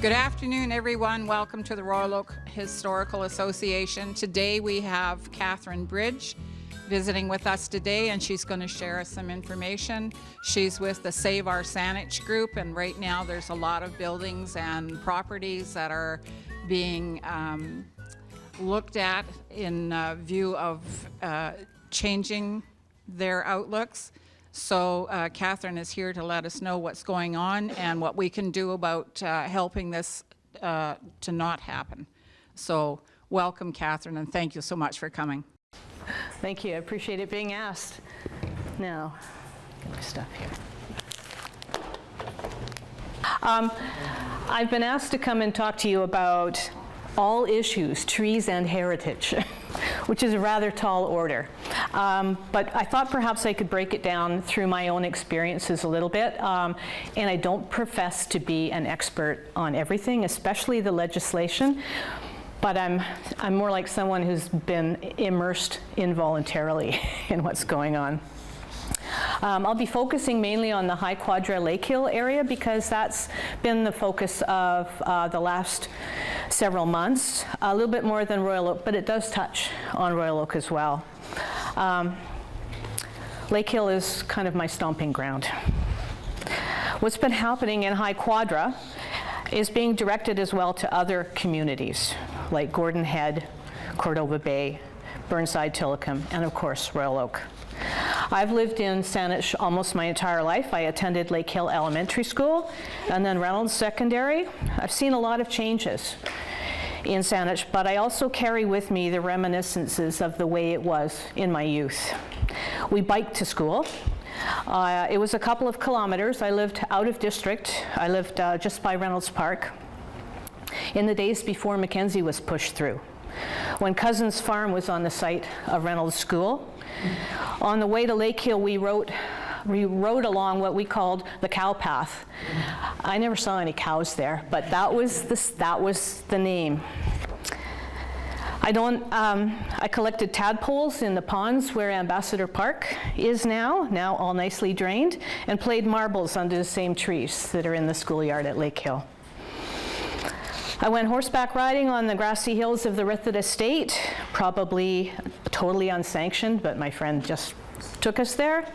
Good afternoon, everyone. Welcome to the Royal Oak Historical Association. Today we have Catherine Bridge visiting with us today, and she's going to share us some information. She's with the Save Our Saanich group, and right now there's a lot of buildings and properties that are being looked at in view of changing their outlooks. So Catherine is here to let us know what's going on and what we can do about helping this to not happen. So welcome, Catherine, and thank you so much for coming. Thank you. I appreciate it being asked. Now, get my stuff here. I've been asked to come and talk to you about all issues, trees and heritage, which is a rather tall order. But I thought perhaps I could break it down through my own experiences a little bit. And I don't profess to be an expert on everything, especially the legislation. But I'm more like someone who's been immersed involuntarily in what's going on. I'll be focusing mainly on the High Quadra Lake Hill area because that's been the focus of the last several months. A little bit more than Royal Oak, but it does touch on Royal Oak as well. Lake Hill is kind of my stomping ground. What's been happening in High Quadra is being directed as well to other communities like Gordon Head, Cordova Bay, Burnside, Tillicum, and of course Royal Oak. I've lived in Saanich almost my entire life. I attended Lake Hill Elementary School and then Reynolds Secondary. I've seen a lot of changes in Saanich, but I also carry with me the reminiscences of the way it was in my youth. We biked to school. It was a couple of kilometers. I lived out of district. I lived just by Reynolds Park in the days before Mackenzie was pushed through, when Cousins Farm was on the site of Reynolds School. On the way to Lake Hill, we rode along what we called the cow path. I never saw any cows there, but that was the name. I collected tadpoles in the ponds where Ambassador Park is now all nicely drained, and played marbles under the same trees that are in the schoolyard at Lake Hill. I went horseback riding on the grassy hills of the Rithid Estate, probably totally unsanctioned, but my friend just took us there.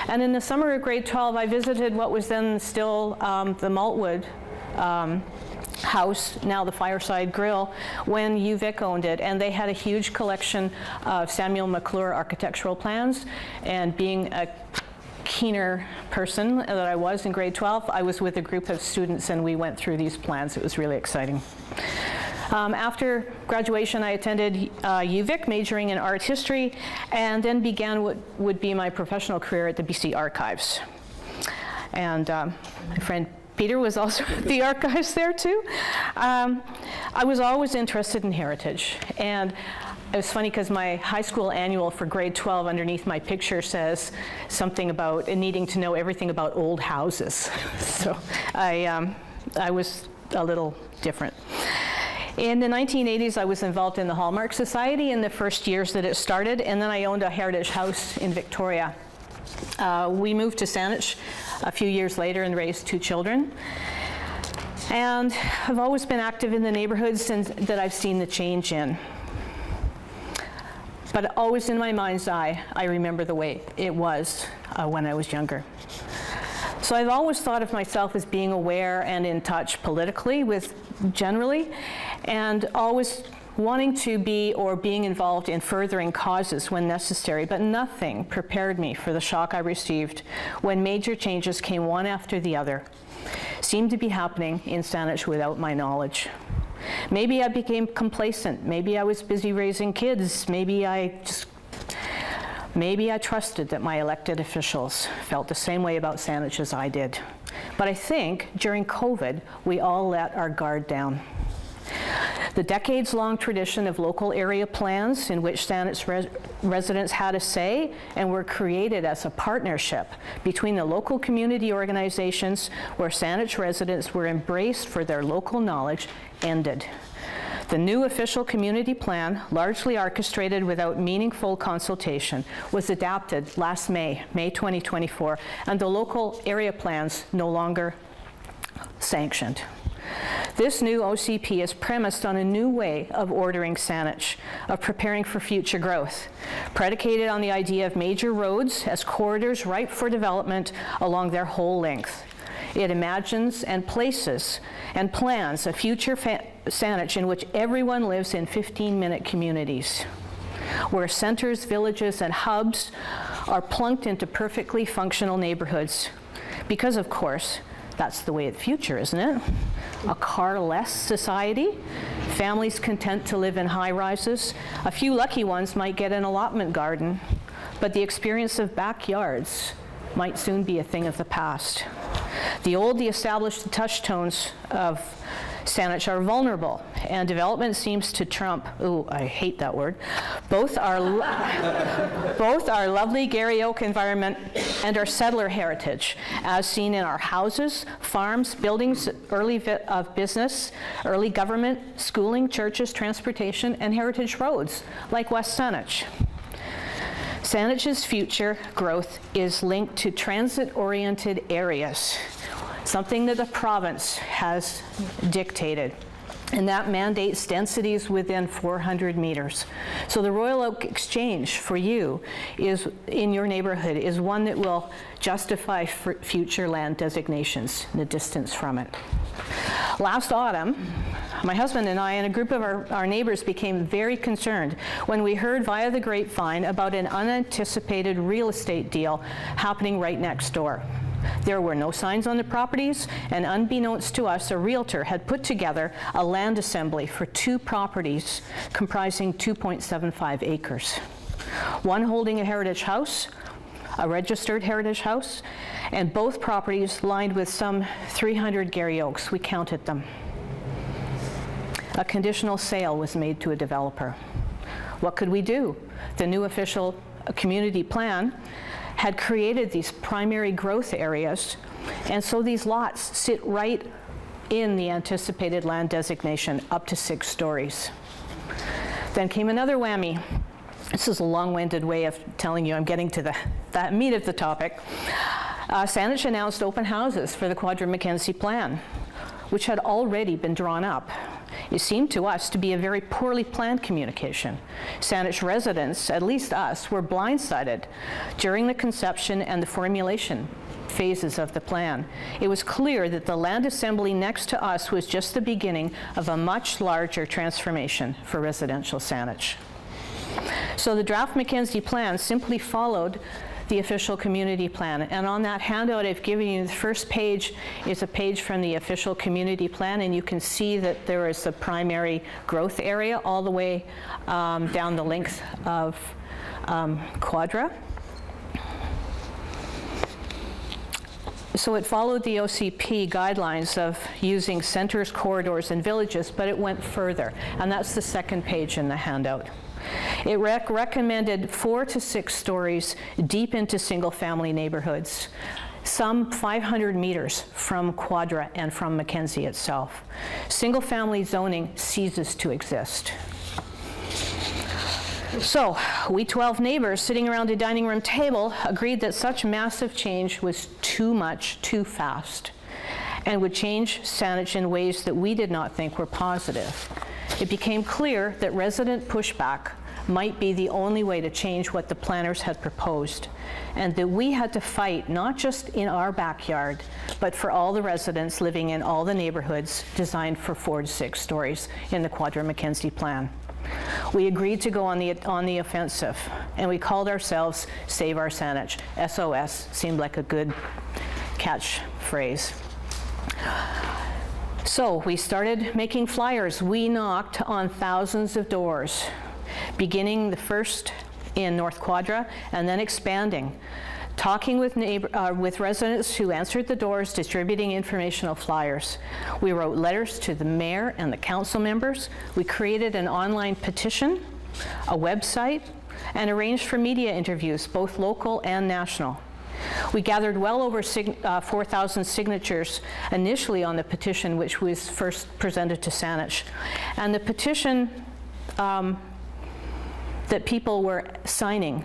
And in the summer of grade 12, I visited what was then still the Maltwood house, now the Fireside Grill, when UVic owned it, and they had a huge collection of Samuel McClure architectural plans. And being a keener person that I was in grade 12, I was with a group of students and we went through these plans. It was really exciting. After graduation, I attended UVic, majoring in art history, and then began what would be my professional career at the BC Archives. And my friend Peter was also at the archives there too. I was always interested in heritage, and it was funny because my high school annual for grade 12 underneath my picture says something about needing to know everything about old houses. So I was a little different. In the 1980s, I was involved in the Hallmark Society in the first years that it started, and then I owned a heritage house in Victoria. We moved to Saanich a few years later and raised 2 children. And I've always been active in the neighborhoods that I've seen the change in. But always in my mind's eye, I remember the way it was when I was younger. So I've always thought of myself as being aware and in touch politically with generally, and always wanting to be or being involved in furthering causes when necessary, but nothing prepared me for the shock I received when major changes came one after the other, seemed to be happening in Saanich without my knowledge. Maybe I became complacent. Maybe I was busy raising kids. Maybe I trusted that my elected officials felt the same way about Saanich as I did. But I think during COVID, we all let our guard down. The decades-long tradition of local area plans in which Saanich residents had a say and were created as a partnership between the local community organizations where Saanich residents were embraced for their local knowledge ended. The new official community plan, largely orchestrated without meaningful consultation, was adopted last May 2024, and the local area plans no longer sanctioned. This new OCP is premised on a new way of ordering Saanich, of preparing for future growth, predicated on the idea of major roads as corridors ripe for development along their whole length. It imagines and places and plans a future Saanich in which everyone lives in 15-minute communities, where centers, villages, and hubs are plunked into perfectly functional neighborhoods. Because, of course, that's the way of the future, isn't it? A car-less society, families content to live in high-rises. A few lucky ones might get an allotment garden, but the experience of backyards might soon be a thing of the past. The established touchstones of Saanich are vulnerable, and development seems to trump, I hate that word, both our lovely Garry Oak environment and our settler heritage, as seen in our houses, farms, buildings, of business, early government, schooling, churches, transportation, and heritage roads, like West Saanich. Saanich's future growth is linked to transit-oriented areas, something that the province has dictated, and that mandates densities within 400 meters. So the Royal Oak Exchange for you is in your neighborhood is one that will justify future land designations in the distance from it. Last autumn, my husband and I and a group of our neighbors became very concerned when we heard via the grapevine about an unanticipated real estate deal happening right next door. There were no signs on the properties, and unbeknownst to us, a realtor had put together a land assembly for 2 properties comprising 2.75 acres. One holding a heritage house, a registered heritage house, and both properties lined with some 300 Garry Oaks. We counted them. A conditional sale was made to a developer. What could we do? The new official community plan had created these primary growth areas, and so these lots sit right in the anticipated land designation up to 6 stories. Then came another whammy. This is a long-winded way of telling you I'm getting to the meat of the topic. Saanich announced open houses for the Quadra Mackenzie plan, which had already been drawn up. It seemed to us to be a very poorly planned communication. Saanich residents, at least us, were blindsided during the conception and the formulation phases of the plan. It was clear that the land assembly next to us was just the beginning of a much larger transformation for residential Saanich. So the draft Mackenzie plan simply followed the official community plan. And on that handout I've given you, the first page is a page from the official community plan, and you can see that there is a primary growth area all the way down the length of Quadra. So it followed the OCP guidelines of using centers, corridors, and villages, but it went further, and that's the second page in the handout. It recommended 4 to 6 stories deep into single-family neighborhoods, some 500 meters from Quadra and from Mackenzie itself. Single-family zoning ceases to exist. So, we 12 neighbors sitting around a dining room table agreed that such massive change was too much, too fast, and would change Saanich in ways that we did not think were positive. It became clear that resident pushback might be the only way to change what the planners had proposed, and that we had to fight not just in our backyard, but for all the residents living in all the neighborhoods designed for 4 to 6 stories in the Quadra Mackenzie plan. We agreed to go on the offensive, and we called ourselves Save Our Saanich. SOS seemed like a good catchphrase. So we started making flyers. We knocked on thousands of doors, beginning the first in North Quadra and then expanding, talking with residents who answered the doors, distributing informational flyers. We wrote letters to the mayor and the council members. We created an online petition, a website, and arranged for media interviews, both local and national. We gathered well over 4,000 signatures initially on the petition, which was first presented to Saanich. And the petition that people were signing,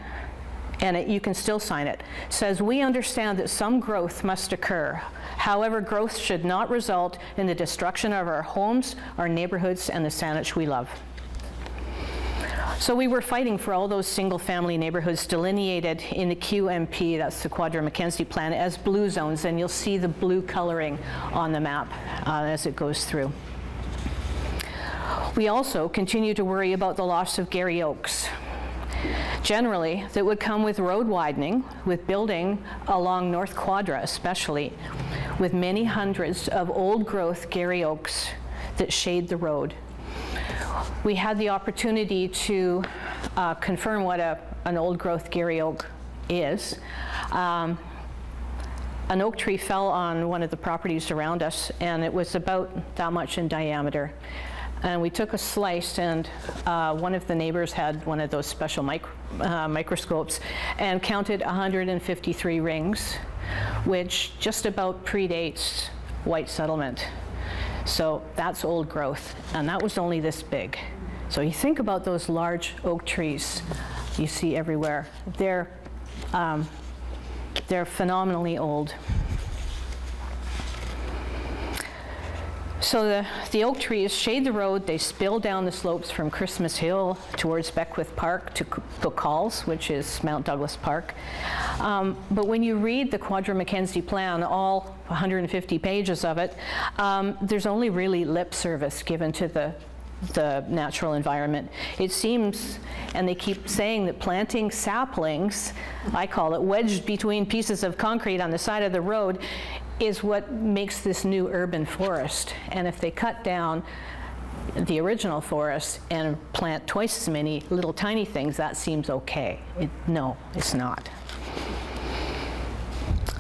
and you can still sign it, says, "We understand that some growth must occur. However, growth should not result in the destruction of our homes, our neighborhoods, and the Saanich we love. So we were fighting for all those single-family neighborhoods delineated in the QMP, that's the Quadra Mackenzie Plan, as blue zones, and you'll see the blue coloring on the map as it goes through. We also continue to worry about the loss of Garry Oaks. Generally, that would come with road widening, with building along North Quadra especially, with many hundreds of old-growth Garry Oaks that shade the road. We had the opportunity to confirm what an old-growth Garry Oak is. An oak tree fell on one of the properties around us, and it was about that much in diameter. And we took a slice, and one of the neighbors had one of those special microscopes and counted 153 rings, which just about predates white settlement. So that's old growth, and that was only this big. So you think about those large oak trees you see everywhere. They're phenomenally old. So the oak trees shade the road. They spill down the slopes from Christmas Hill towards Beckwith Park to Cocalls, which is Mount Douglas Park. But when you read the Quadra Mackenzie Plan, all 150 pages of it, there's only really lip service given to the natural environment. It seems, and they keep saying that planting saplings, I call it, wedged between pieces of concrete on the side of the road, is what makes this new urban forest. And if they cut down the original forest and plant twice as many little tiny things, that seems okay. No, it's not.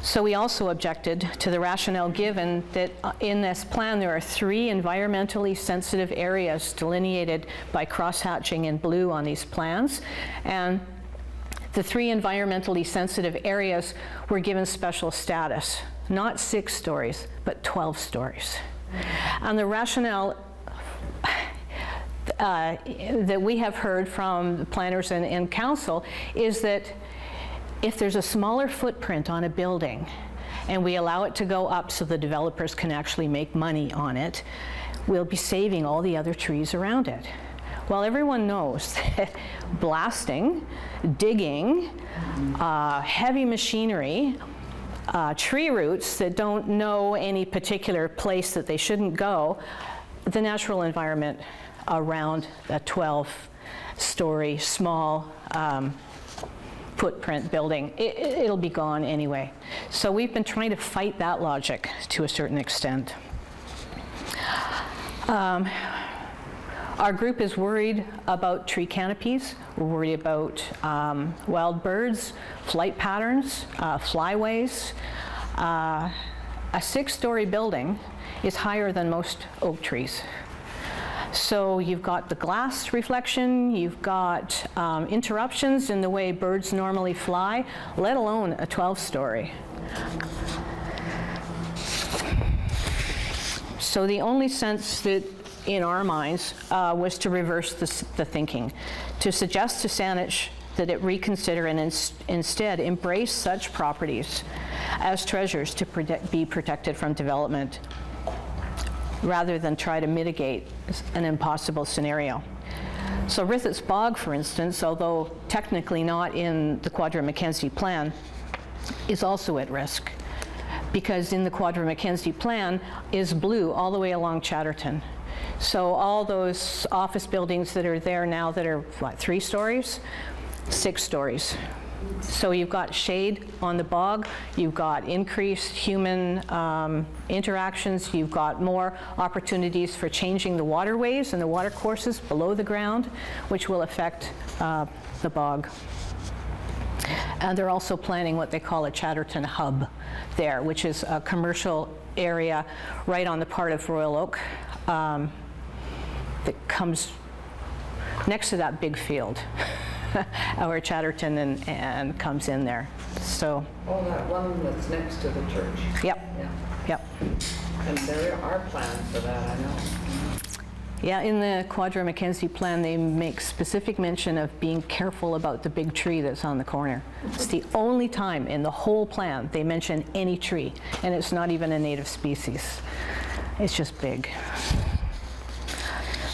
So we also objected to the rationale given that in this plan there are 3 environmentally sensitive areas delineated by crosshatching in blue on these plans. And the 3 environmentally sensitive areas were given special status. Not 6 stories, but 12 stories. And the rationale that we have heard from the planners and council is that if there's a smaller footprint on a building and we allow it to go up so the developers can actually make money on it, we'll be saving all the other trees around it. Well, everyone knows that blasting, digging, heavy machinery, tree roots that don't know any particular place that they shouldn't go, the natural environment around a 12-story small footprint building, it'll be gone anyway. So we've been trying to fight that logic to a certain extent. Our group is worried about tree canopies. We're worried about wild birds, flight patterns, flyways. A 6-story building is higher than most oak trees. So you've got the glass reflection, you've got interruptions in the way birds normally fly, let alone a 12-story. So the only sense that in our minds was to reverse the thinking, to suggest to Saanich that it reconsider and instead embrace such properties as treasures to be protected from development, rather than try to mitigate an impossible scenario. So Rithit's Bog, for instance, although technically not in the Quadra Mackenzie Plan, is also at risk, because in the Quadra Mackenzie Plan is blue all the way along Chatterton. So all those office buildings that are there now that are, what, 3 stories? 6 stories. So you've got shade on the bog, you've got increased human interactions, you've got more opportunities for changing the waterways and the water courses below the ground, which will affect the bog. And they're also planning what they call a Chatterton hub there, which is a commercial area right on the part of Royal Oak that comes next to that big field. Where Chatterton and comes in there. So. Oh, that one that's next to the church. Yep. Yeah. Yep. And there are plans for that, I know. Yeah, in the Quadra Mackenzie plan, they make specific mention of being careful about the big tree that's on the corner. It's the only time in the whole plan they mention any tree, and it's not even a native species. It's just big.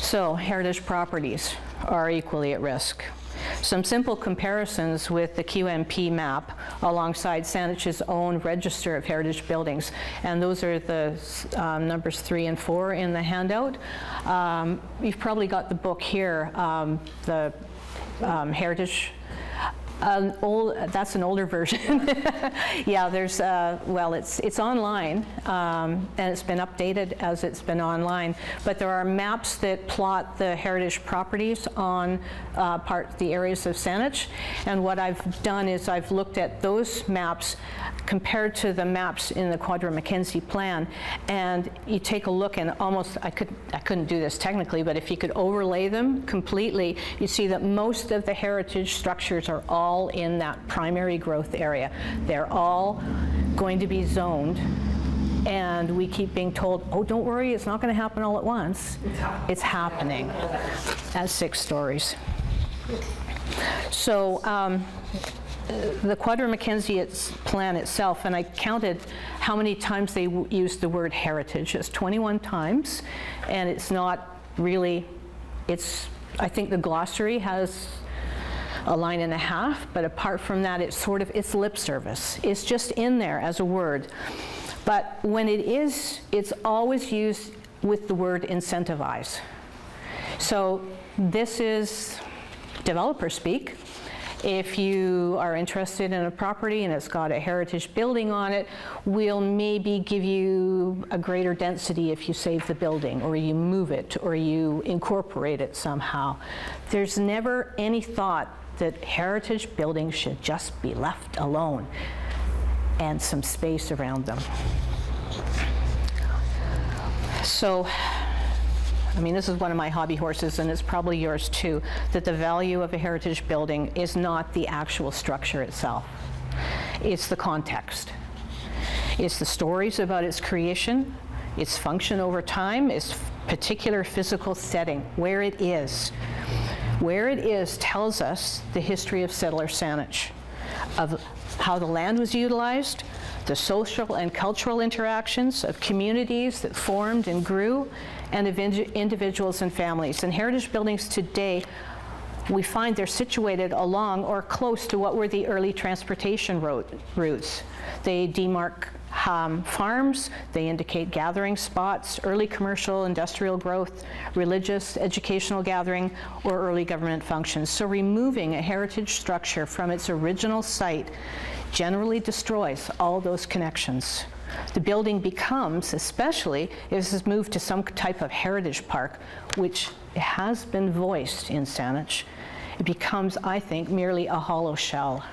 So, heritage properties are equally at risk. Some simple comparisons with the QMP map alongside Saanach's own register of heritage buildings, and those are the numbers 3 and 4 in the handout. You've probably got the book here, the Heritage. That's an older version. Yeah, there's, well, it's online, and it's been updated as it's been online, but there are maps that plot the heritage properties on the areas of Saanich, and what I've done is I've looked at those maps compared to the maps in the Quadra Mackenzie plan, and you take a look and almost, I couldn't do this technically, but if you could overlay them completely, you see that most of the heritage structures are all in that primary growth area. They're all going to be zoned, and we keep being told, oh, don't worry, it's not going to happen all at once. It's happening as 6 stories. So the Quadra Mackenzie plan itself, and I counted how many times they used the word heritage. It's 21 times, and it's not really, I think the glossary has a line and a half, but apart from that, it's lip service. It's just in there as a word. But when it is, it's always used with the word incentivize. So this is developer speak. If you are interested in a property and it's got a heritage building on it, we'll maybe give you a greater density if you save the building, or you move it, or you incorporate it somehow. There's never any thought that heritage buildings should just be left alone and some space around them. So, I mean, this is one of my hobby horses, and it's probably yours too, that the value of a heritage building is not the actual structure itself. It's the context. It's the stories about its creation, its function over time, its particular physical setting, where it is. Where it is tells us the history of settler Saanich, of how the land was utilized, the social and cultural interactions of communities that formed and grew, and of individuals and families. And heritage buildings today, we find they're situated along or close to what were the early transportation routes. They demark farms, they indicate gathering spots, early commercial, industrial growth, religious, educational gathering, or early government functions. So removing a heritage structure from its original site generally destroys all those connections. The building becomes, especially if it's moved to some type of heritage park, which has been voiced in Saanich, it becomes, I think, merely a hollow shell.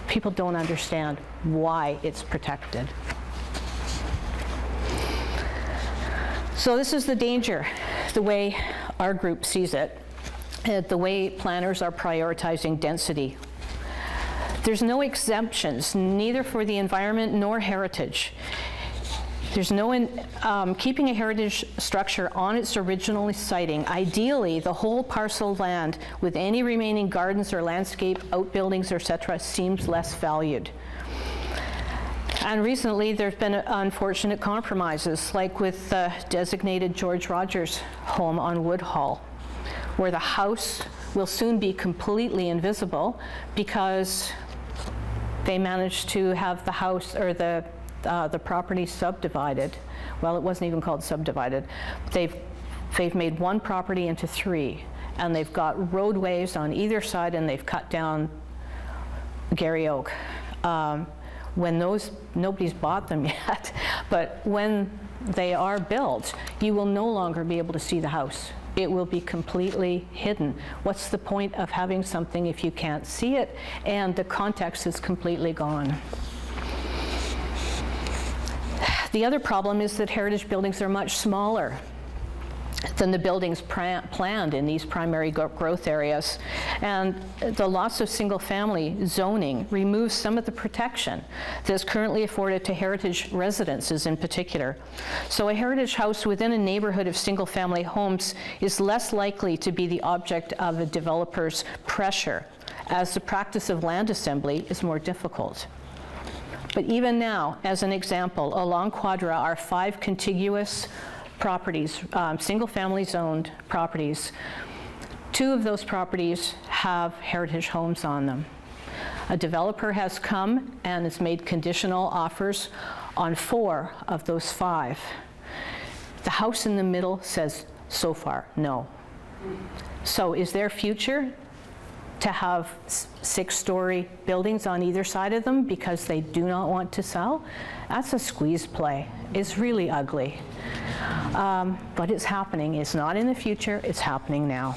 People don't understand why it's protected. So this is the danger, the way our group sees it, the way planners are prioritizing density. There's no exemptions, neither for the environment nor heritage. There's no keeping a heritage structure on its original siting. Ideally, the whole parcel of land with any remaining gardens or landscape outbuildings, etc., seems less valued. And recently, there's been unfortunate compromises, like with the designated George Rogers home on Woodhall, where the house will soon be completely invisible because they managed to have the house or the property subdivided. Well, it wasn't even called subdivided. They've made one property into 3, and they've got roadways on either side, and they've cut down Garry Oak. When nobody's bought them yet, but when they are built, you will no longer be able to see the house. It will be completely hidden. What's the point of having something if you can't see it and the context is completely gone? The other problem is that heritage buildings are much smaller. than the buildings planned in these primary growth areas. And the loss of single-family zoning removes some of the protection that is currently afforded to heritage residences in particular. So a heritage house within a neighborhood of single-family homes is less likely to be the object of a developer's pressure, as the practice of land assembly is more difficult. But even now, as an example, along Quadra are 5 contiguous properties, single-family zoned properties. 2 of those properties have heritage homes on them. A developer has come and has made conditional offers on 4 of those 5. The house in the middle says, so far, no. So is there future to have 6-story buildings on either side of them because they do not want to sell? That's a squeeze play. It's really ugly. But it's happening. It's not in the future, it's happening now.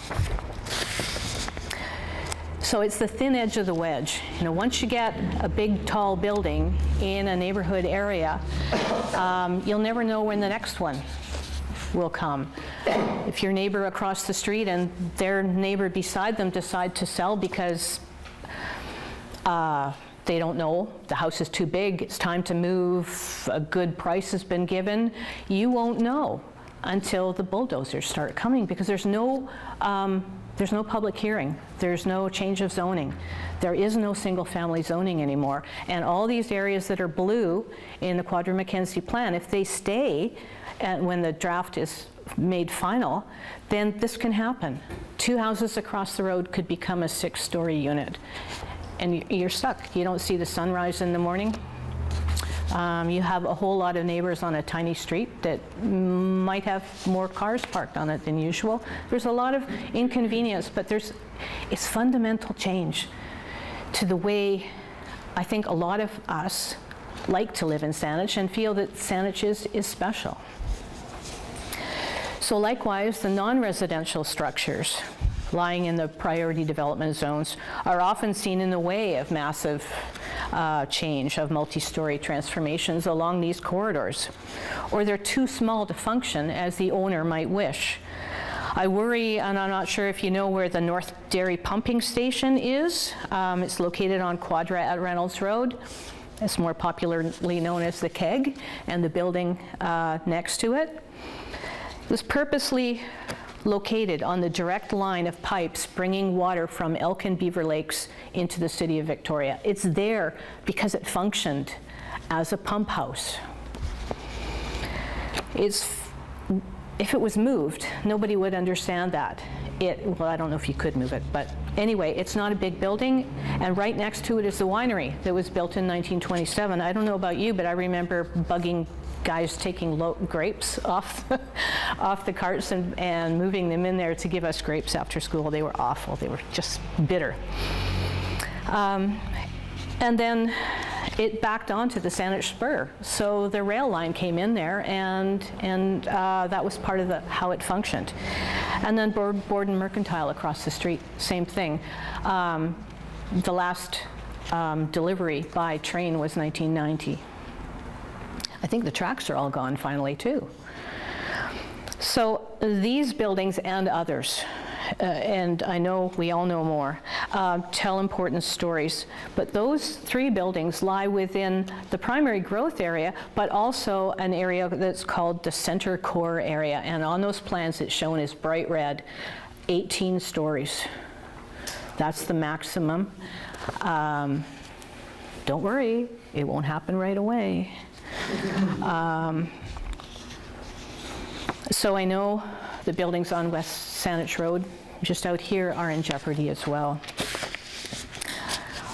So it's the thin edge of the wedge. You know, once you get a big, tall building in a neighborhood area, you'll never know when the next one will come. If your neighbor across the street and their neighbor beside them decide to sell because they don't know, the house is too big, it's time to move, a good price has been given, you won't know until the bulldozers start coming, because there's no public hearing, there's no change of zoning, there is no single-family zoning anymore, and all these areas that are blue in the Quadra Mackenzie plan, if they stay, and when the draft is made final, then this can happen. 2 houses across the road could become a 6-story unit. And you're stuck. You don't see the sunrise in the morning. You have a whole lot of neighbors on a tiny street that might have more cars parked on it than usual. There's a lot of inconvenience, but it's fundamental change to the way I think a lot of us like to live in Saanich and feel that Saanich is special. So likewise, the non-residential structures lying in the priority development zones are often seen in the way of massive change, of multi-story transformations along these corridors, or they're too small to function as the owner might wish. I worry, and I'm not sure if you know where the North Dairy Pumping Station is. It's located on Quadra at Reynolds Road. It's more popularly known as the Keg, and the building next to it. It was purposely located on the direct line of pipes bringing water from Elk and Beaver Lakes into the city of Victoria. It's there because it functioned as a pump house. If it was moved, nobody would understand that. Well, I don't know if you could move it, but anyway, it's not a big building, and right next to it is the winery that was built in 1927. I don't know about you, but I remember bugging guys taking grapes off the carts and moving them in there to give us grapes after school. They were awful. They were just bitter. And then it backed onto the Saanich Spur. So the rail line came in there, and that was part of how it functioned. And then Borden Mercantile across the street, same thing. The last delivery by train was 1990. I think the tracks are all gone finally too. So these buildings and others, and I know we all know more, tell important stories. But those 3 buildings lie within the primary growth area, but also an area that's called the center core area. And on those plans it's shown as bright red, 18 stories. That's the maximum. Don't worry, it won't happen right away. So I know the buildings on West Saanich Road, just out here, are in jeopardy as well.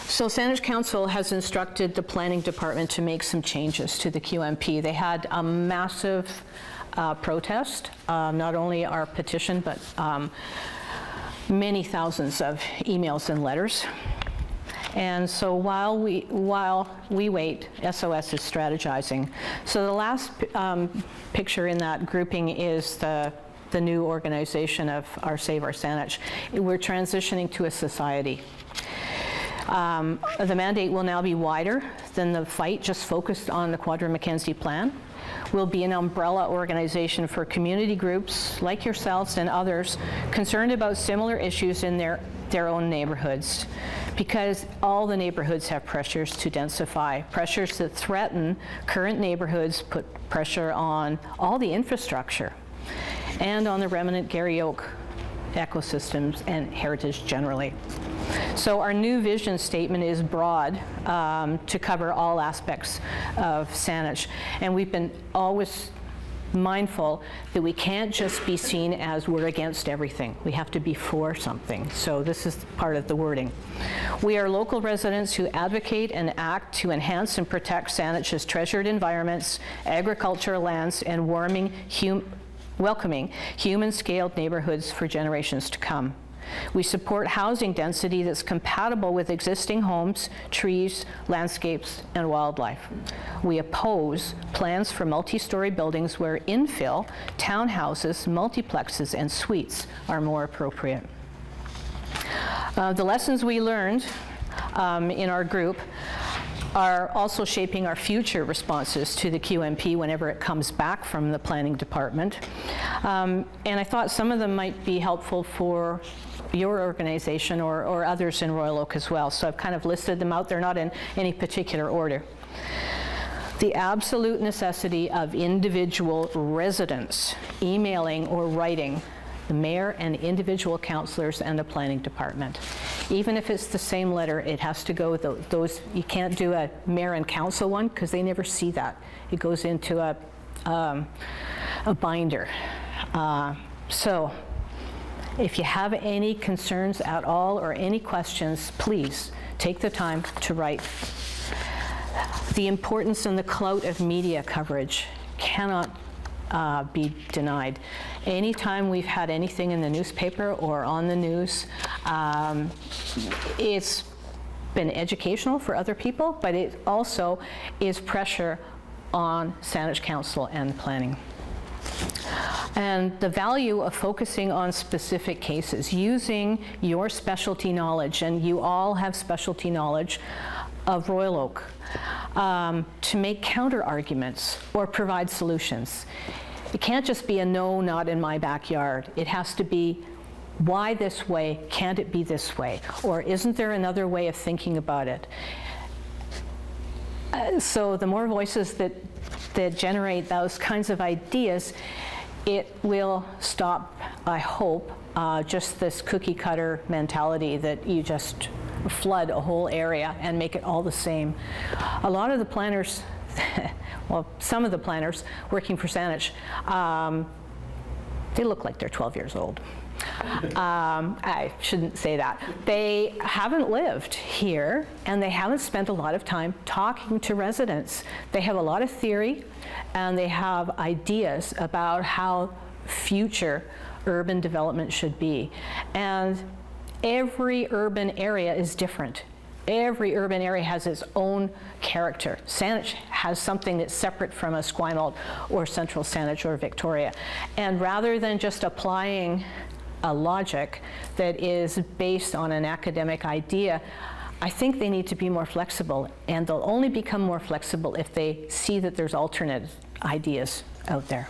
So Saanich Council has instructed the planning department to make some changes to the QMP. They had a massive protest, not only our petition, but many thousands of emails and letters. And so while we wait, SOS is strategizing. So the last picture in that grouping is the new organization of our Save Our Saanich. We're transitioning to a society. The mandate will now be wider than the fight just focused on the Quadra Mackenzie plan. will be an umbrella organization for community groups like yourselves and others concerned about similar issues in their own neighborhoods, because all the neighborhoods have pressures to densify, pressures that threaten current neighborhoods, put pressure on all the infrastructure, and on the remnant Garry Oak ecosystems and heritage generally. So our new vision statement is broad to cover all aspects of Saanich, and we've been always mindful that we can't just be seen as we're against everything. We have to be for something. So this is part of the wording. We are local residents who advocate and act to enhance and protect Saanich's treasured environments, agricultural lands, and welcoming human-scaled neighborhoods for generations to come. We support housing density that's compatible with existing homes, trees, landscapes, and wildlife. We oppose plans for multi-story buildings where infill, townhouses, multiplexes, and suites are more appropriate. The lessons we learned in our group are also shaping our future responses to the QMP whenever it comes back from the planning department. And I thought some of them might be helpful for your organization or others in Royal Oak as well. So I've kind of listed them out. They're not in any particular order. The absolute necessity of individual residents emailing or writing the mayor and individual councillors and the planning department. Even if it's the same letter, it has to go with those. You can't do a mayor and council one because they never see that. It goes into a binder. So if you have any concerns at all or any questions, please take the time to write. The importance and the clout of media coverage cannot be denied. Anytime we've had anything in the newspaper or on the news, it's been educational for other people, but it also is pressure on Saanich Council and planning. And the value of focusing on specific cases, using your specialty knowledge, and you all have specialty knowledge of Royal Oak, to make counter arguments or provide solutions. It can't just be a no, not in my backyard. It has to be, why this way? Can't it be this way? Or isn't there another way of thinking about it? So the more voices that generate those kinds of ideas, it will stop, I hope, just this cookie cutter mentality that you just flood a whole area and make it all the same. A lot of the planners, well, some of the planners working for Saanich, they look like they're 12 years old. I shouldn't say that. They haven't lived here, and they haven't spent a lot of time talking to residents. They have a lot of theory, and they have ideas about how future urban development should be. And every urban area is different. Every urban area has its own character. Saanich has something that's separate from Esquimalt or Central Saanich or Victoria. And rather than just applying a logic that is based on an academic idea, I think they need to be more flexible, and they'll only become more flexible if they see that there's alternate ideas out there.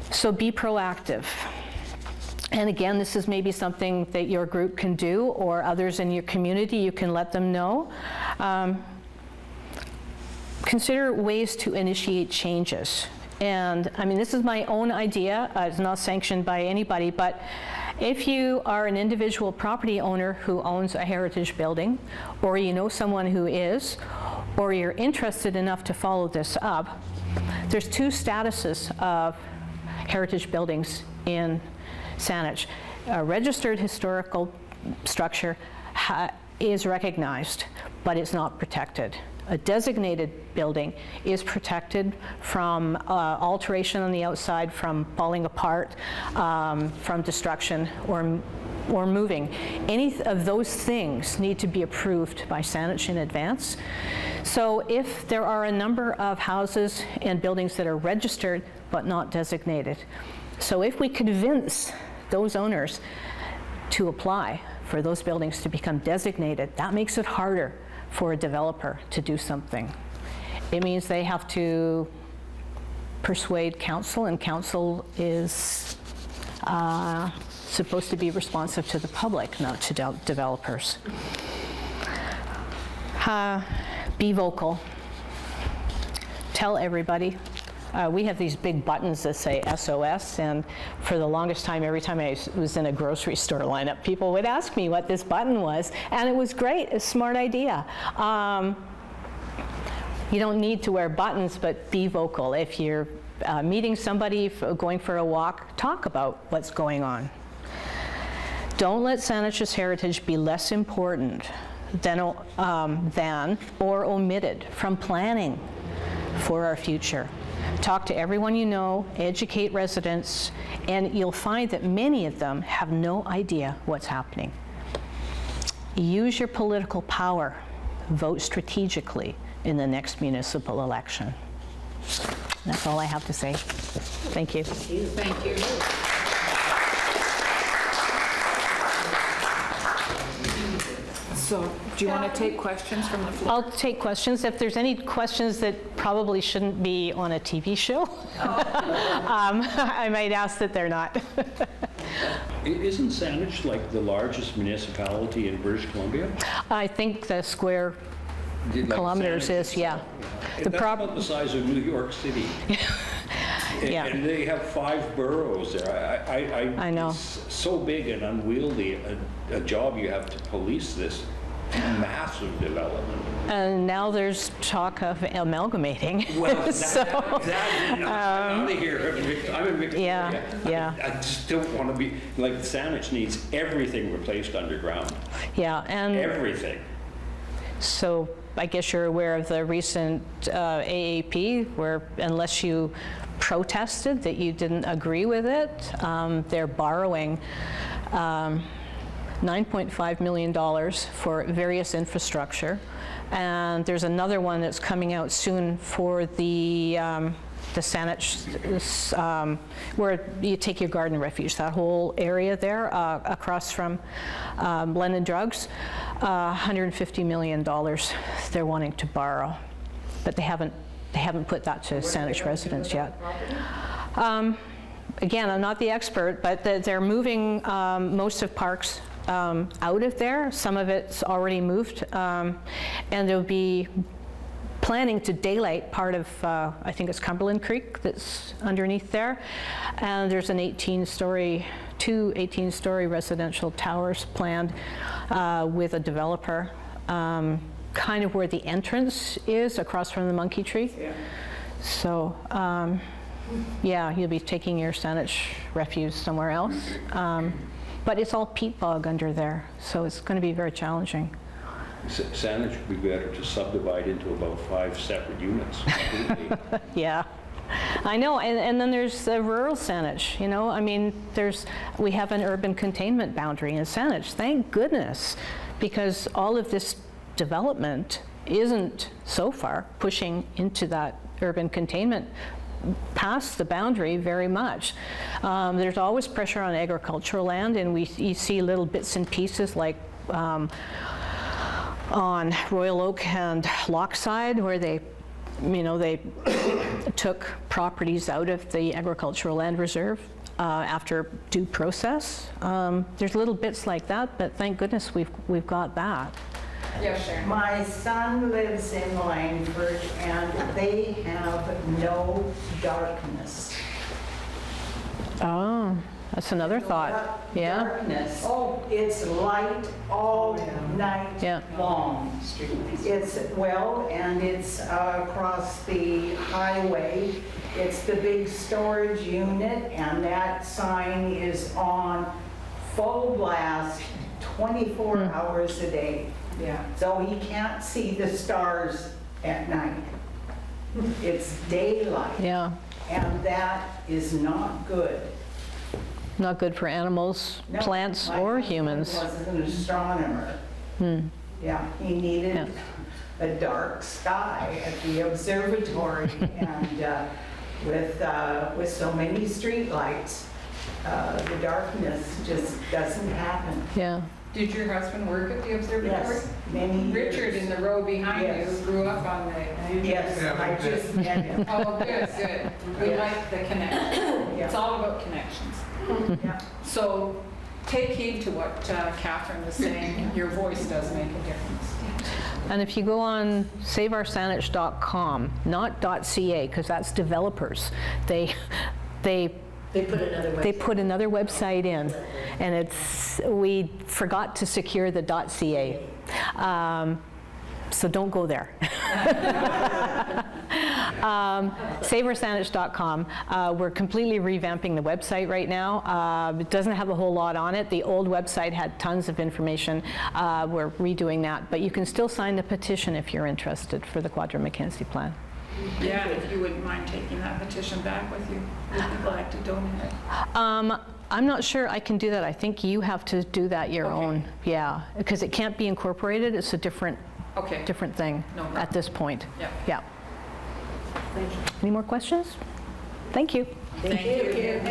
So be proactive. And again, this is maybe something that your group can do, or others in your community, you can let them know. Consider ways to initiate changes. And I mean, this is my own idea. It's not sanctioned by anybody, but if you are an individual property owner who owns a heritage building, or you know someone who is, or you're interested enough to follow this up, there's two statuses of heritage buildings in Saanich. A registered historical structure is recognized, but it's not protected. A designated building is protected from alteration on the outside, from falling apart, from destruction, or moving. Any of those things need to be approved by Saanich in advance. So if there are a number of houses and buildings that are registered but not designated, so if we convince those owners to apply for those buildings to become designated, that makes it harder for a developer to do something. It means they have to persuade council, and council is supposed to be responsive to the public, not to developers. Be vocal. Tell everybody. We have these big buttons that say SOS, and for the longest time, every time I was in a grocery store lineup, people would ask me what this button was, and it was great, a smart idea. You don't need to wear buttons, but be vocal. If you're meeting somebody, going for a walk, talk about what's going on. Don't let Saanach's heritage be less important than or omitted from planning for our future. Talk to everyone you know, educate residents, and you'll find that many of them have no idea what's happening. Use your political power. Vote strategically in the next municipal election. That's all I have to say. Thank you. Thank you. So, do you want to take questions from the floor? I'll take questions. If there's any questions that probably shouldn't be on a TV show, I might ask that they're not. Isn't Saanich like the largest municipality in British Columbia? I think the square kilometers is, yeah. That's about the size of New York City. Yeah. And they have 5 boroughs there. I know. It's so big and unwieldy a job you have to police this massive development. And now there's talk of amalgamating. Well, I'm out of here. I'm in Victoria. Yeah. I just don't want to be, like, Saanich needs everything replaced underground. Yeah, and Everything. so I guess you're aware of the recent AAP, where unless you protested that you didn't agree with it, they're borrowing $9.5 million for various infrastructure. And there's another one that's coming out soon for the Saanich, where you take your garden refuge, that whole area there across from London Drugs, $150 million they're wanting to borrow, but they haven't put that to Saanich residents yet. Again, I'm not the expert, but they're moving most of Parks out of there. Some of it's already moved, and they'll be planning to daylight part of, I think it's Cumberland Creek that's underneath there. And there's an 2 18-story residential towers planned with a developer, kind of where the entrance is, across from the Monkey Tree. Yeah. So, yeah, you'll be taking your Saanich refuse somewhere else. But it's all peat bog under there, so it's going to be very challenging. Saanich would be better to subdivide into about 5 separate units. Yeah, I know, and then there's the rural Saanich, you know, I mean, we have an urban containment boundary in Saanich, thank goodness, because all of this development isn't so far pushing into that urban containment past the boundary very much. There's always pressure on agricultural land, and you see little bits and pieces like on Royal Oak and Lochside, where they took properties out of the agricultural land reserve after due process. There's little bits like that, but thank goodness we've got that. Yes, Sharon. My son lives in Langford, and they have no darkness. Oh, that's another thought. Yeah, Darkness. Oh, it's light all night Yeah. long. And it's across the highway. It's the big storage unit, and that sign is on full blast 24 hours a day. Yeah. So he can't see the stars at night. It's daylight, yeah. and that is not good. Not good for animals, No, plants, my or husband humans. was an astronomer. Yeah, he needed a dark sky at the observatory, and with so many streetlights, the darkness just doesn't happen. Yeah. Did your husband work at the observatory? Yes, many years. Richard in the row behind Yes. you grew up on the... Yes, I just met him. Oh, good, good. We like the connection. It's all about connections. Yeah. So take heed to what Catherine was saying. Your voice does make a difference. And if you go on saveoursaanich.com, not .ca, because that's developers, they put another website in, and we forgot to secure the .ca. So don't go there. SaveOurSaanich.com. We're completely revamping the website right now. It doesn't have a whole lot on it. The old website had tons of information. We're redoing that, but you can still sign the petition if you're interested for the Quadra Mackenzie plan. Yeah, if you wouldn't mind taking that petition back with you, we'd be glad to donate it. I'm not sure I can do that. I think you have to do that your own. Yeah, because it can't be incorporated. It's a different thing No problem. at this point. Yep. Yeah. Any more questions? Thank you. Thank you.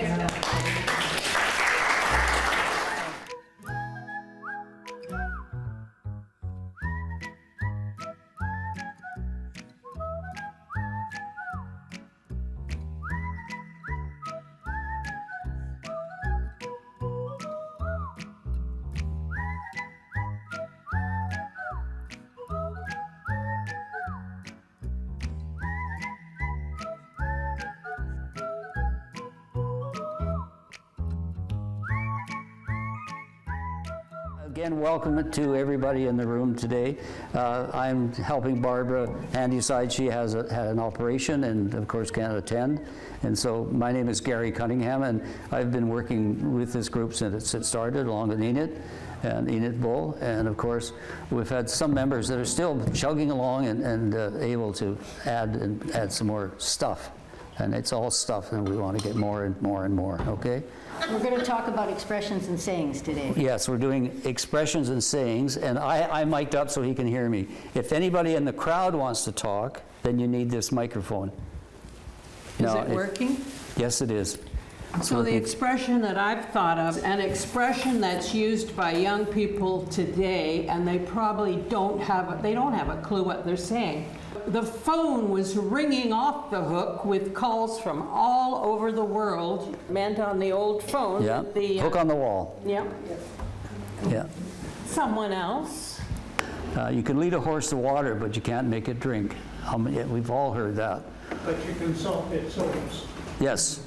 Again, welcome to everybody in the room today. I'm helping Barbara Handyside. She had an operation and of course can't attend. And so my name is Gary Cunningham, and I've been working with this group since it started, along with Enid and Enid Bull. And of course, we've had some members that are still chugging along and able to add some more stuff. And it's all stuff, and we want to get more and more and more, okay? We're going to talk about expressions and sayings today. Yes, we're doing expressions and sayings, and I mic'd up so he can hear me. If anybody in the crowd wants to talk, then you need this microphone. Is it working? Yes, it is. It's So the working. expression that I've thought of, an expression that's used by young people today, and they probably don't have a clue what they're saying. The phone was ringing off the hook with calls from all over the world, meant on the old phone. Yeah, The, hook on the wall. Yeah. Yeah. Someone else. You can lead a horse to water, but you can't make it drink. We've all heard that. But you can salt its souls. Yes.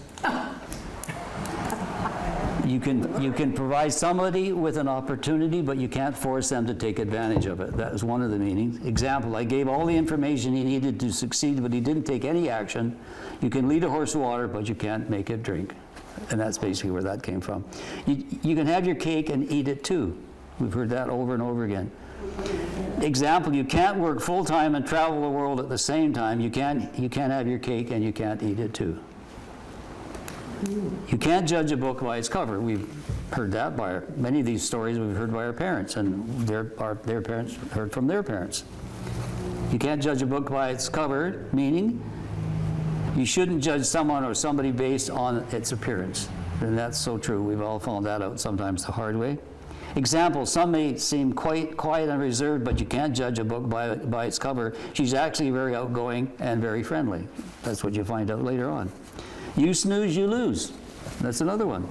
You can provide somebody with an opportunity, but you can't force them to take advantage of it. That is one of the meanings. Example, I gave all the information he needed to succeed, but he didn't take any action. You can lead a horse to water, but you can't make it drink. And that's basically where that came from. You can have your cake and eat it too. We've heard that over and over again. Example, you can't work full-time and travel the world at the same time. You can't have your cake and you can't eat it too. You can't judge a book by its cover. We've heard that by many of these stories we've heard by our parents, and their parents heard from their parents. You can't judge a book by its cover, meaning you shouldn't judge someone or somebody based on its appearance. And that's so true. We've all found that out sometimes the hard way. Example, some may seem quite quiet and reserved, but you can't judge a book by its cover. She's actually very outgoing and very friendly. That's what you find out later on. You snooze, you lose. That's another one.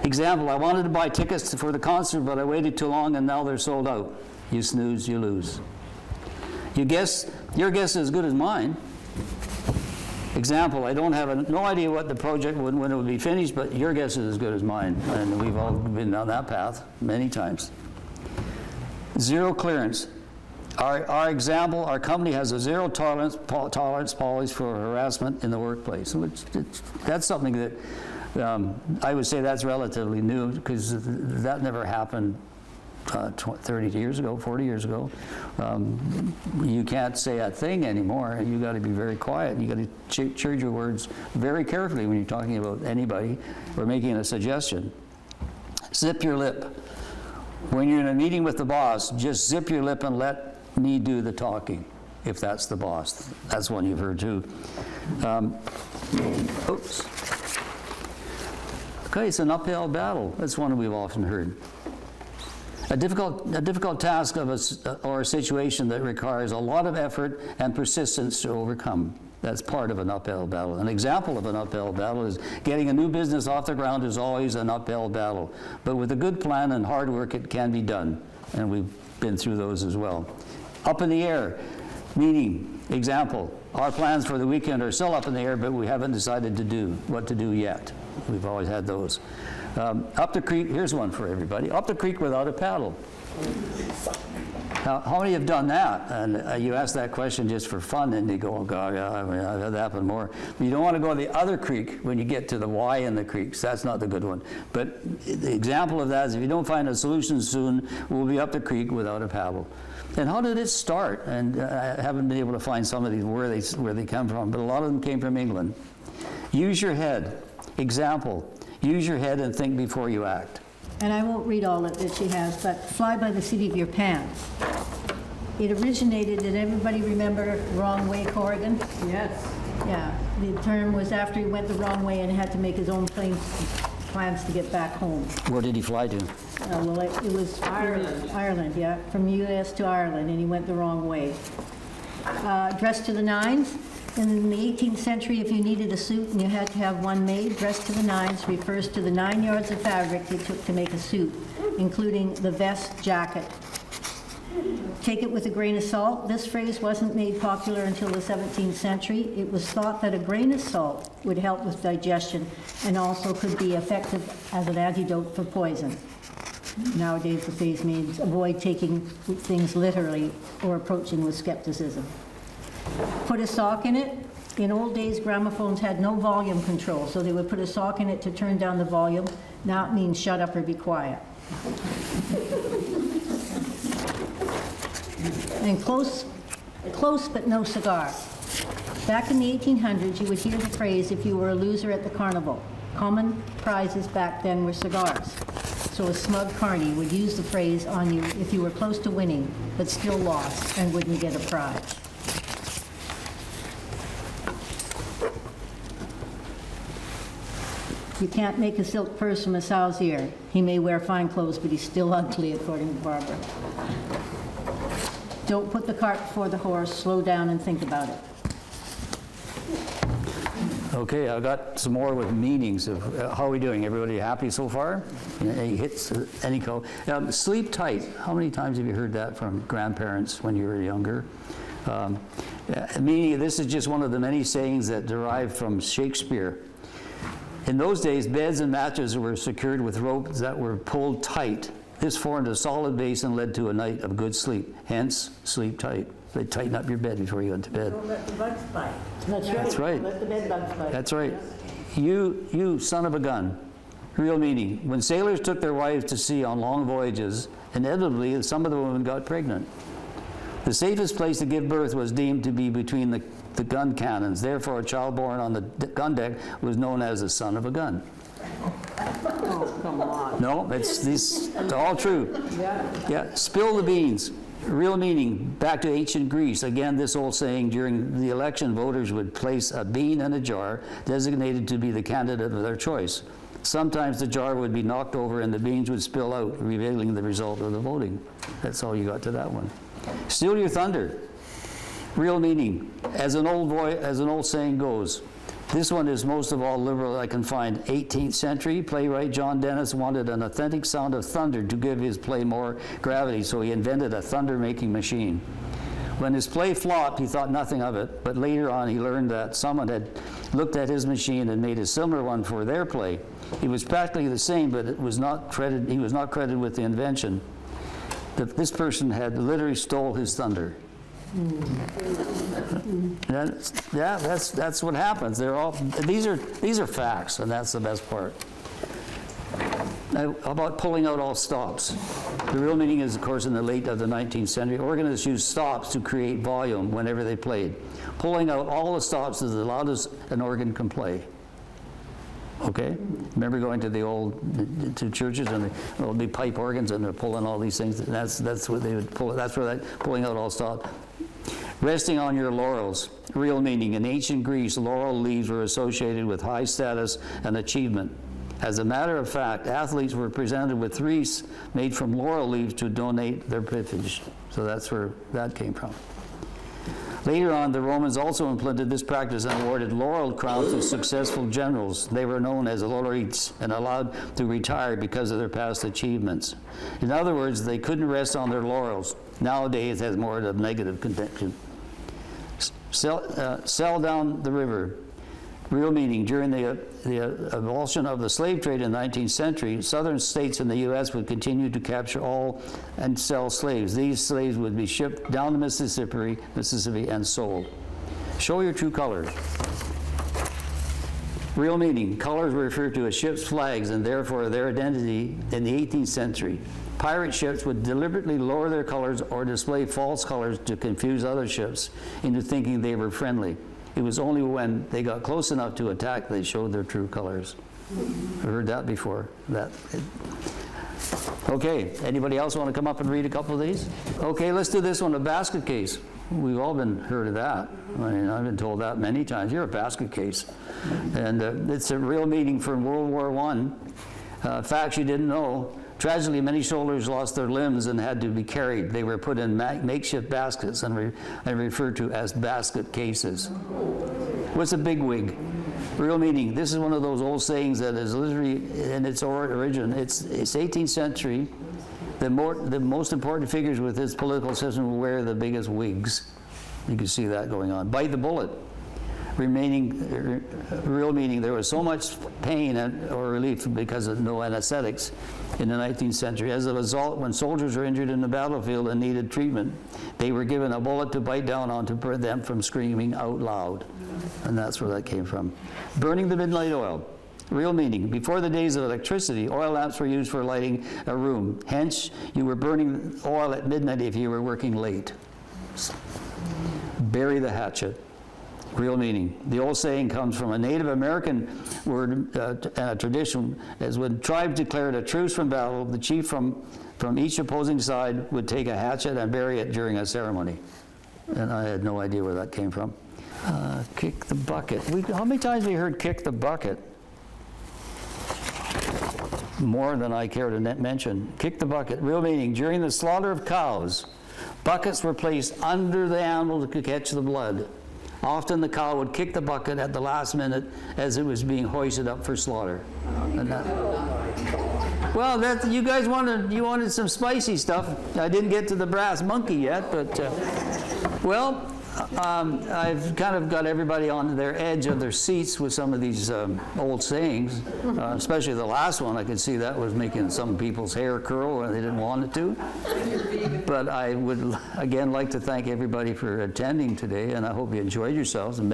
Example, I wanted to buy tickets for the concert, but I waited too long and now they're sold out. You snooze, you lose. Your guess is as good as mine. Example, I don't have no idea what the project when it would be finished, but your guess is as good as mine. And we've all been down that path many times. Zero clearance. Our example, our company has a zero tolerance policy for harassment in the workplace. That's something that I would say that's relatively new, because that never happened 30 years ago, 40 years ago. You can't say a thing anymore. You got to be very quiet. You got to choose your words very carefully when you're talking about anybody or making a suggestion. Zip your lip. When you're in a meeting with the boss, just zip your lip and let me do the talking, if that's the boss. That's one you've heard too. Oops. Okay, it's an uphill battle. That's one we've often heard. A difficult task or a situation that requires a lot of effort and persistence to overcome. That's part of an uphill battle. An example of an uphill battle is getting a new business off the ground is always an uphill battle. But with a good plan and hard work, it can be done. And we've been through those as well. Up in the air, meaning, example, our plans for the weekend are still up in the air, but we haven't decided what to do yet. We've always had those. Up the creek, here's one for everybody. Up the creek without a paddle. Now, how many have done that? And you ask that question just for fun, and you go, oh, God, yeah, I've had that happen more. But you don't want to go to the other creek when you get to the Y in the creeks. That's not the good one. But the example of that is if you don't find a solution soon, we'll be up the creek without a paddle. And how did it start? And I haven't been able to find some of these where they come from, but a lot of them came from England. Use your head. Example, use your head and think before you act. And I won't read all that she has, but fly by the seat of your pants. It originated, did everybody remember Wrong Way Corrigan? Yes. Yeah, the term was after he went the wrong way and had to make his own plans to get back home. Where did he fly to? Well, it was Ireland. Ireland, yeah, from U.S. to Ireland, and he went the wrong way. Dressed to the nines. In the 18th century, if you needed a suit and you had to have one made, dressed to the nines refers to the 9 yards of fabric it took to make a suit, including the vest, jacket. Take it with a grain of salt. This phrase wasn't made popular until the 17th century. It was thought that a grain of salt would help with digestion and also could be effective as an antidote for poison. Nowadays, the phrase means avoid taking things literally or approaching with skepticism. Put a sock in it. In old days, gramophones had no volume control, so they would put a sock in it to turn down the volume. Now it means shut up or be quiet. And close but no cigar. Back in the 1800s, you would hear the phrase if you were a loser at the carnival. Common prizes back then were cigars. So a smug carny would use the phrase on you if you were close to winning, but still lost and wouldn't get a prize. You can't make a silk purse from a sow's ear. He may wear fine clothes, but he's still ugly, according to Barbara. Don't put the cart before the horse. Slow down and think about it. Okay, I've got some more with meanings of how are we doing? Everybody happy so far? Any hits? Any code? Sleep tight. How many times have you heard that from grandparents when you were younger? Meaning, this is just one of the many sayings that derive from Shakespeare. In those days, beds and mattresses were secured with ropes that were pulled tight. This formed a solid base and led to a night of good sleep. Hence, sleep tight. They tighten up your bed before you go to bed. Don't let the bugs bite. That's right. That's right. Don't let the bed bugs bite. That's right. You son of a gun. Real meaning. When sailors took their wives to sea on long voyages, inevitably some of the women got pregnant. The safest place to give birth was deemed to be between the gun cannons. Therefore, a child born on the gun deck was known as the son of a gun. Oh, come on. No, it's all true. Yeah, spill the beans. Real meaning, back to ancient Greece. Again, this old saying, during the election, voters would place a bean in a jar designated to be the candidate of their choice. Sometimes the jar would be knocked over and the beans would spill out, revealing the result of the voting. That's all you got to that one. Steal your thunder. Real meaning, as an old saying goes, this one is most of all liberal I can find. 18th century playwright John Dennis wanted an authentic sound of thunder to give his play more gravity, so he invented a thunder-making machine. When his play flopped, he thought nothing of it, but later on he learned that someone had looked at his machine and made a similar one for their play. It was practically the same, but he was not credited with the invention. This person had literally stole his thunder. That's what happens. These are facts, and that's the best part. Now, about pulling out all stops. The real meaning is, of course, in the late of the 19th century, organists used stops to create volume whenever they played. Pulling out all the stops is the loudest an organ can play. Okay? Remember going to the old churches and there will be pipe organs and they're pulling all these things. And that's what they would pull. That's where that pulling out all stopped. Resting on your laurels. Real meaning. In ancient Greece, laurel leaves were associated with high status and achievement. As a matter of fact, athletes were presented with wreaths made from laurel leaves to donate their privilege. So that's where that came from. Later on, the Romans also implemented this practice and awarded laurel crowns to successful generals. They were known as laureates and allowed to retire because of their past achievements. In other words, they couldn't rest on their laurels. Nowadays, it has more of a negative connection. Sell down the river. Real meaning, during the abolition of the slave trade in the 19th century, southern states in the U.S. would continue to capture all and sell slaves. These slaves would be shipped down the Mississippi and sold. Show your true colors. Real meaning, colors were referred to as ships' flags and therefore their identity in the 18th century. Pirate ships would deliberately lower their colors or display false colors to confuse other ships into thinking they were friendly. It was only when they got close enough to attack they showed their true colors. I've heard that before. Okay, anybody else want to come up and read a couple of these? Okay, let's do this one, a basket case. We've all heard of that. I mean, I've been told that many times. You're a basket case. And it's a real meaning from World War I. Facts you didn't know. Tragically, many soldiers lost their limbs and had to be carried. They were put in makeshift baskets and referred to as basket cases. What's a bigwig? Real meaning. This is one of those old sayings that is literally in its origin. It's 18th century. The most important figures with this political system will wear the biggest wigs. You can see that going on. Bite the bullet. Real meaning, there was so much pain or relief because of no anesthetics in the 19th century. As a result, when soldiers were injured in the battlefield and needed treatment, they were given a bullet to bite down on to prevent them from screaming out loud. And that's where that came from. Burning the midnight oil. Real meaning, before the days of electricity, oil lamps were used for lighting a room. Hence, you were burning oil at midnight if you were working late. Bury the hatchet. Real meaning. The old saying comes from a Native American word and a tradition, as when tribes declared a truce from battle, the chief from each opposing side would take a hatchet and bury it during a ceremony. And I had no idea where that came from. Kick the bucket. How many times have we heard kick the bucket? More than I care to mention. Kick the bucket. Real meaning. During the slaughter of cows, buckets were placed under the animal to catch the blood. Often the cow would kick the bucket at the last minute as it was being hoisted up for slaughter. Well, you guys wanted some spicy stuff. I didn't get to the brass monkey yet, but I've kind of got everybody on their edge of their seats with some of these old sayings, especially the last one. I could see that was making some people's hair curl when they didn't want it to. But I would, again, like to thank everybody for attending today, and I hope you enjoyed yourselves and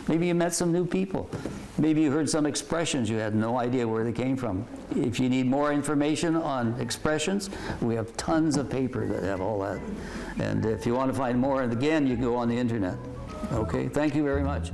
maybe you met some new people. Maybe you heard some expressions you had no idea where they came from. If you need more information on expressions, we have tons of paper that have all that. And if you want to find more, and again, you can go on the internet. Okay, thank you very much.